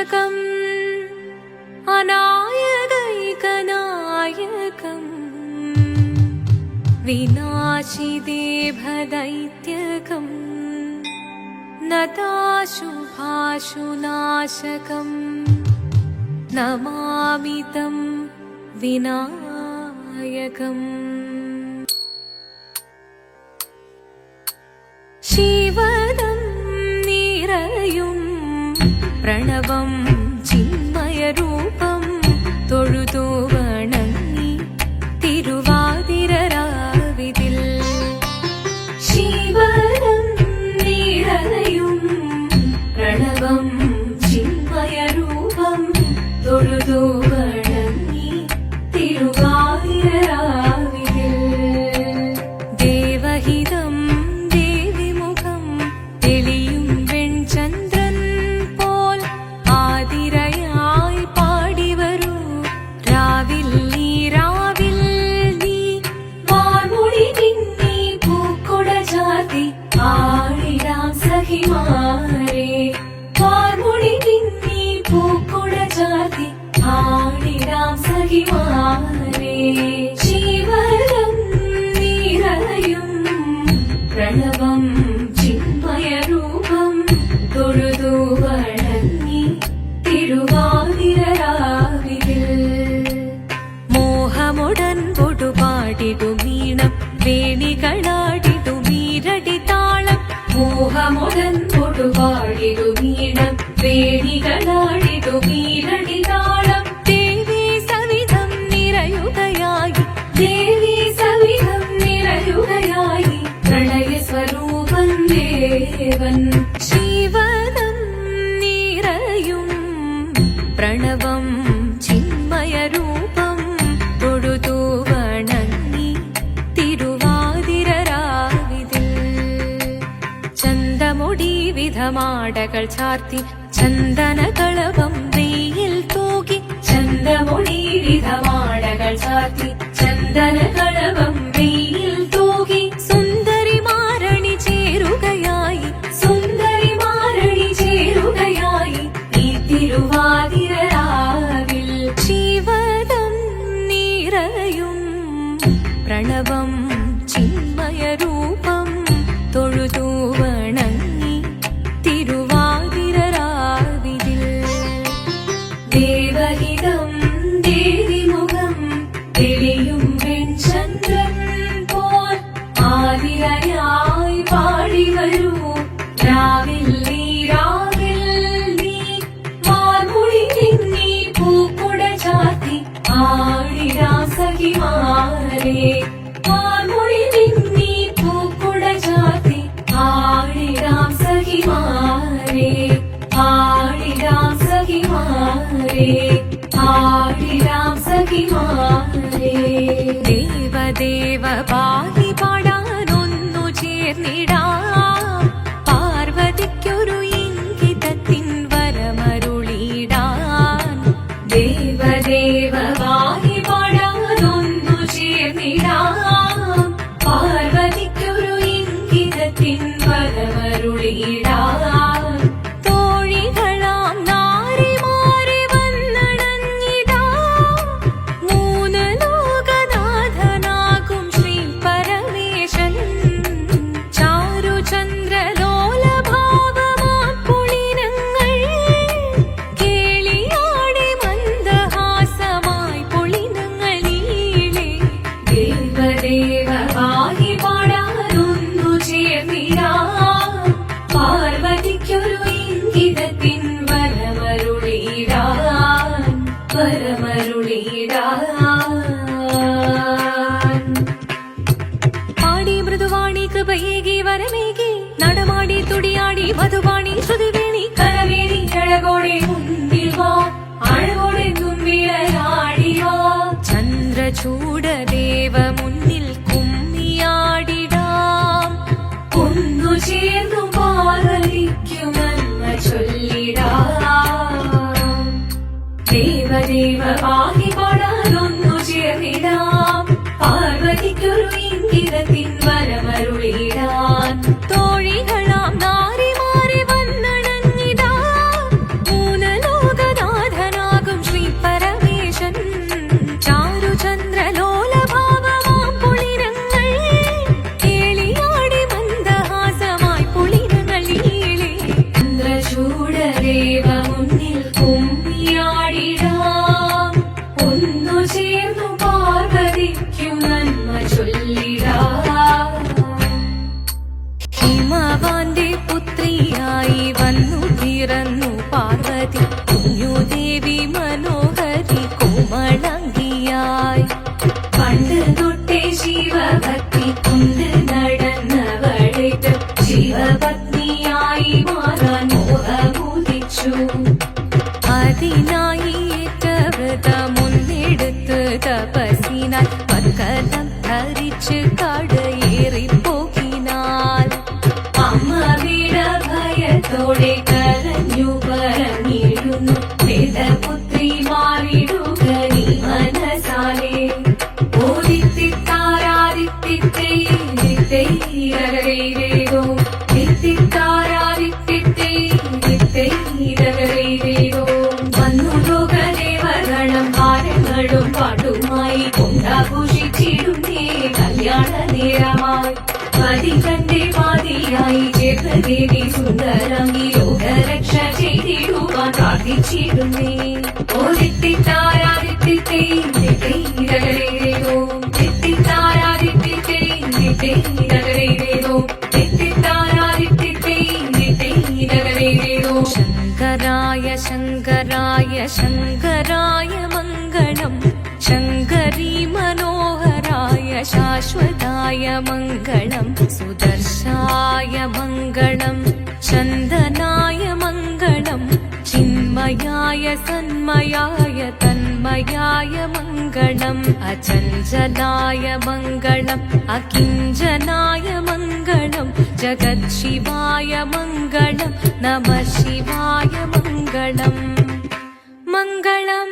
नाशकम् अनायकैकनायकम् विनाशिदेभदैत्यकम् नताशुभाशुनाशकम् नमामि तं विनायकम् शिवदं निरयुं प्रणवं चिन्मयरूपं തൊഴുതു വണങ്ങി തിരുവാതിരരാവിതിൽ ശിവദം നിറയും പ്രണവം ചിന്മയരൂപം തൊഴുതു വണങ്ങി തിരുവാതിരരാവിതിൽ ദേവഹിതം ദേവിമുഖം തെളിയും വെൺചന്ദ്രൻ പോൽ ആതിരയായി പാടിവരൂ രാവിൽ നീ വാർമൊഴി തിന്നി പൂക്കൊട ചാർത്തി ആടിടാം സഖിമാരെ വാർമൊഴി തിന്നി പൂക്കൊട ചാർത്തി ആടിടാം സഖിമാരെ ശിവദം നിറയും പ്രണവം ചിന്മയരൂപം തൊഴുതു വണങ്ങി തിരുവാതിരരാവിതിൽ മോഹമുടൻ പൊടുപാടിടുമീണം വേണികളാടിടുമീരടി താളം മോഹമുടൻ പൊടുപാടിടുമീണം വേണികളാടിടുമീരടി താളം ദേവി സവിധം നിറയുകയായി ദേവി സവിധം നിറയുകയായി പ്രളയ സ്വരൂപൻ ദേവൻ ശിവദം നിറയും പ്രണവം ചിന്മയരൂപം തൊഴുതു വണങ്ങി തിരുവാതിരരാവിതിൽ ചന്തമുടി വിധമാടകൾ ചാർത്തി ചന്ദനകളഭം വെയിൽ തൂകി ചന്തമുടി വിധമാടകൾ ചാർത്തി ചന്ദനകളഭം വെയിൽ തൂകി സുന്ദരിമാരണി ചേരുകയായി സുന്ദരിമാരണി ചേരുകയായി ഈ തിരുവാതിരരാവിൽ ശിവദം നിറയും പ്രണവം ചിന്മയരൂപം തൊഴുതു വണങ്ങി തിരുവാതിരരാവിതിൽ ദേവഹിതം ദേവിമുഖം തെളിയും വെൺചന്ദ്രൻ പോൽ ആതിരയായി പാടിവരൂ രാവിൽ നീ വാർമൊഴി തിന്നി പൂക്കൊട ചാർത്തി ആടിടാം സഖിമാരെ വാർമൊഴി തിന്നി പൂക്കൊട ചാർത്തി ആടിടാം സഖിമാരെ ആടിടാം സഖിമാരെ ആടിടാം സഖിമാരെ ദേവദേവ പാടി പാടാനൊന്നു ചേർന്നിടാം പാർവതിക്കൊരു ഇംഗിതത്തിൻ വരമരുളിടാൻ ദേവദേവ പാടി പാടാനൊന്നു ചേർന്നിടാം പാർവതിക്കൊരു ഇംഗിതത്തിൻ വരമരുളിടാൻ തോഴികളാം നാരിമാരെ വന്നണഞ്ഞിടാം മൂന്ന് ലോകനാഥനാകും ശ്രീ പരമേശൻ ചാരുചന്ദ്രലോലഭാവമാം പുളിനങ്ങൾ കേളിയാടി മന്ദഹാസമായി പുളിനങ്ങൾ നീളെ ദേവദേവ പാടി പാടാനൊന്നു ചേർന്നിടാം പാർവതിക്കൊരു ഇംഗിതത്തിൻ വരമരുളിടാൻ പാടി മൃദുവാണി കൃപയേകി വരമേകി നടമാടി തുടിയാടി മധുവാണി ശ്രുതിവേണി കരവേണി അഴകോടെ മുന്നിൽ വാ അഴകോടെ തുമ്പിളയാടി വാ ചന്ദ്രചൂഡദേവ മുന്നിൽ കുമ്മിയാടിടാം ഒന്നു ചേർന്നു പാർവതിക്കു നന്മ ചൊല്ലിടാം ദേവദേവ പാടി പാടാനൊന്നു ചേർന്നിടാം പാർവതിക്കൊരു ഇംഗിതത്തിൻ വരമരുളിടാൻ തോഴികളാം നാരിമാരെ വന്നണഞ്ഞിടാം മൂന്ന് ലോക ഇഷ്ടദേവ മുന്നിൽ കുമ്മിയാടിടാം ഒന്നു ചേർന്നു പാർവതിക്കു നന്മ ചൊല്ലിടാം ഹിമവാന്റെ പുത്രിയായി വന്നു പിറന്നു പാർവതി കുഞ്ഞുദേവി മനോഹരി കോമളങ്കിയായി പണ്ട് തൊട്ടേ ശിവഭക്തി കൊണ്ട് നടന്നവളേറ്റ് ശിവപത്നിയായി മാറാൻ മോഹമുദിച്ചു അതിനായി ഏറ്റവൃത മുന്നെടുത്ത് തപസ്സിനാൽ പക്കലം ധരിച്ച് കടയേറിപ്പോകിനാൽ അമ്മ വീട ഭയത്തോടെ കരഞ്ഞു പറഞ്ഞിരുന്നു വേദപുത്രി മാറിടുക നീ മനസാലേ വന്നു ലോകദേവഗണം ഭാരങ്ങളും പാട്ടുമായി കൊണ്ടാഘോഷിച്ചിടുന്നേ കല്യാണ നേരമായി പതികന്റെ പാതിയായി ചേർന്ന ദേവി സുന്ദരം ഈ ലോകരക്ഷ ചെയ്തിടുവാൻ പ്രാർത്ഥിച്ചിടുന്നേ ശങ്കരായ ശങ്കരായ ശങ്കരായ മംഗളം ശങ്കരീ മനോഹരായ ശാശ്വതായ മംഗളം സുദർശായ മംഗളം ചന്ദനായ മംഗളം ചിന്മയായ സന്മയായ തന്മയായ മംഗളം അചഞ്ചലായ മംഗളം അകിഞ്ചനായ മംഗളം ജഗത്ശിവായ മംഗളം നമഃ ശിവായ മംഗളം മംഗളം